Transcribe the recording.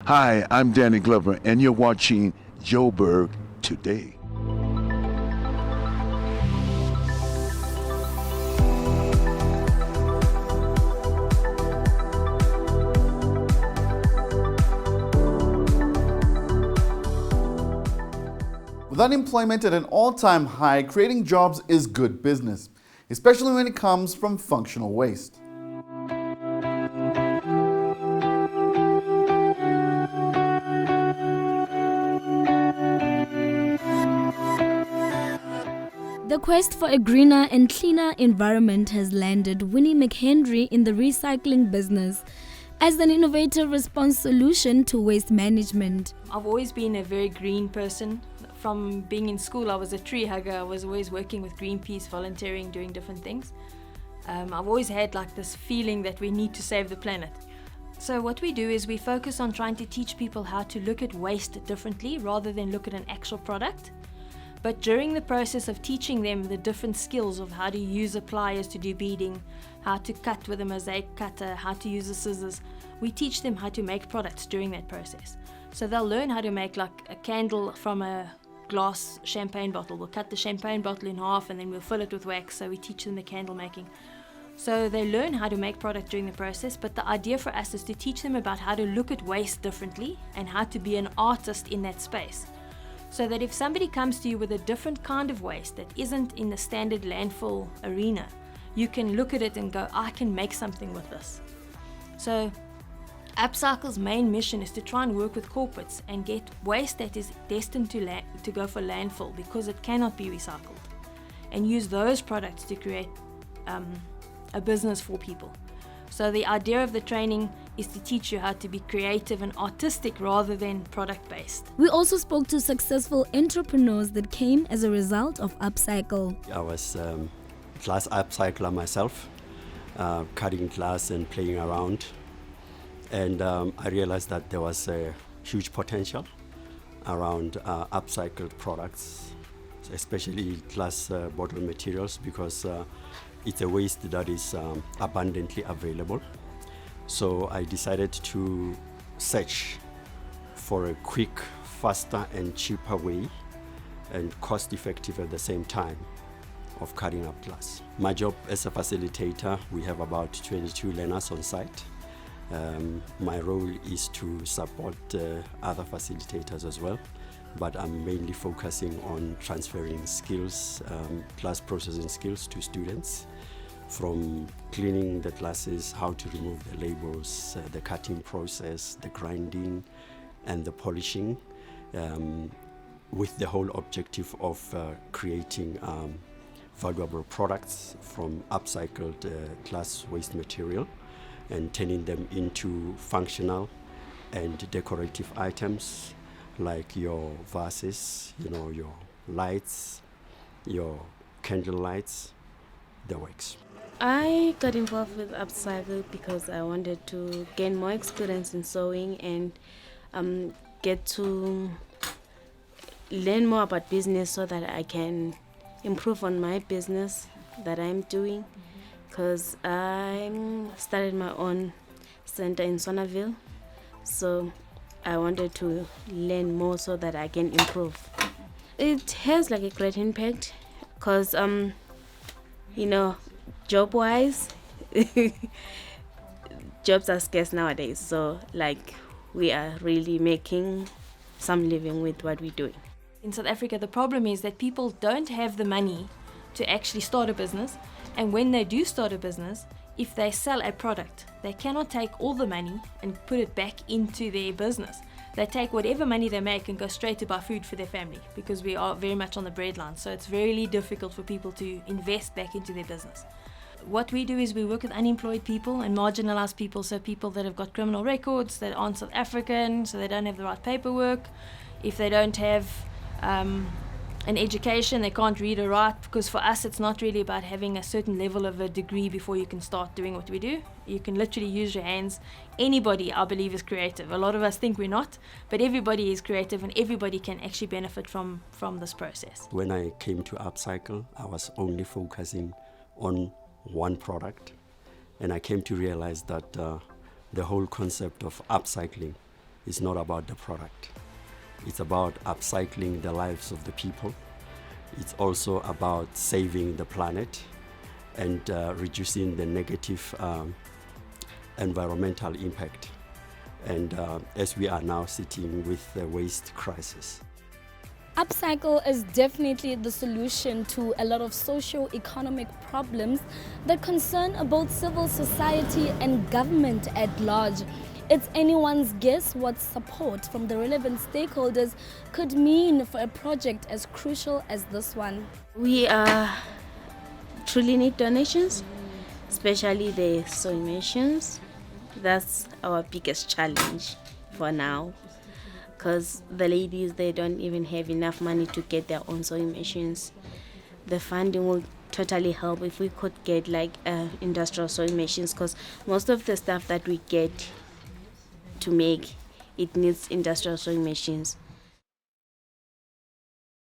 Hi, I'm Danny Glover, and you're watching Joburg Today. With unemployment at an all-time high, creating jobs is good business, especially when it comes from functional waste. The quest for a greener and cleaner environment has landed Winnie McHenry in the recycling business as an innovative response solution to waste management. I've always been a very green person. From being in school, I was a tree hugger. I was always working with Greenpeace, volunteering, doing different things. I've always had like this feeling that we need to save the planet. So what we do is we focus on trying to teach people how to look at waste differently rather than look at an actual product. But during the process of teaching them the different skills of how to use a pliers to do beading, how to cut with a mosaic cutter, how to use the scissors, we teach them how to make products during that process. So they'll learn how to make like a candle from a glass champagne bottle. We'll cut the champagne bottle in half and then we'll fill it with wax, so we teach them the candle making. So they learn how to make product during the process, but the idea for us is to teach them about how to look at waste differently and how to be an artist in that space. So that if somebody comes to you with a different kind of waste that isn't in the standard landfill arena, you can look at it and go, I can make something with this. So Upcycle's main mission is to try and work with corporates and get waste that is destined to go for landfill because it cannot be recycled, and use those products to create a business for people. So the idea of the training is to teach you how to be creative and artistic rather than product-based. We also spoke to successful entrepreneurs that came as a result of Upcycle. I was a glass upcycler myself, cutting glass and playing around. And I realized that there was a huge potential around upcycled products, especially glass bottle materials, because it's a waste that is abundantly available. So I decided to search for a quick, faster and cheaper way and cost-effective at the same time of cutting up glass. My job as a facilitator, we have about 22 learners on site. My role is to support other facilitators as well, but I'm mainly focusing on transferring skills, glass processing skills to students, from cleaning the glasses, how to remove the labels, the cutting process, the grinding and the polishing, with the whole objective of creating valuable products from upcycled glass waste material and turning them into functional and decorative items like your vases, your lights, your candle lights, the works. I got involved with Upcycle because I wanted to gain more experience in sewing and get to learn more about business so that I can improve on my business that I'm doing. Because I started my own center in Sonneville, so I wanted to learn more so that I can improve. It has like a great impact because, job-wise, jobs are scarce nowadays, so like we are really making some living with what we're doing. In South Africa, the problem is that people don't have the money to actually start a business. And when they do start a business, if they sell a product, they cannot take all the money and put it back into their business. They take whatever money they make and go straight to buy food for their family, because we are very much on the breadline. So it's really difficult for people to invest back into their business. What we do is we work with unemployed people and marginalized people, so people that have got criminal records, that aren't South African, so they don't have the right paperwork. If they don't have an education, they can't read or write, because for us it's not really about having a certain level of a degree before you can start doing what we do. You can literally use your hands. Anybody, I believe, is creative. A lot of us think we're not, but everybody is creative and everybody can actually benefit from this process. When I came to Upcycle, I was only focusing on one product, and I came to realize that the whole concept of upcycling is not about the product. It's about upcycling the lives of the people. It's also about saving the planet and reducing the negative environmental impact. And as we are now sitting with the waste crisis. Upcycle is definitely the solution to a lot of socio-economic problems that concern both civil society and government at large. It's anyone's guess what support from the relevant stakeholders could mean for a project as crucial as this one. We truly need donations, especially the sewing machines. That's our biggest challenge for now, because the ladies, they don't even have enough money to get their own sewing machines. The funding will totally help if we could get like industrial sewing machines, because most of the stuff that we get to make, it needs industrial sewing machines.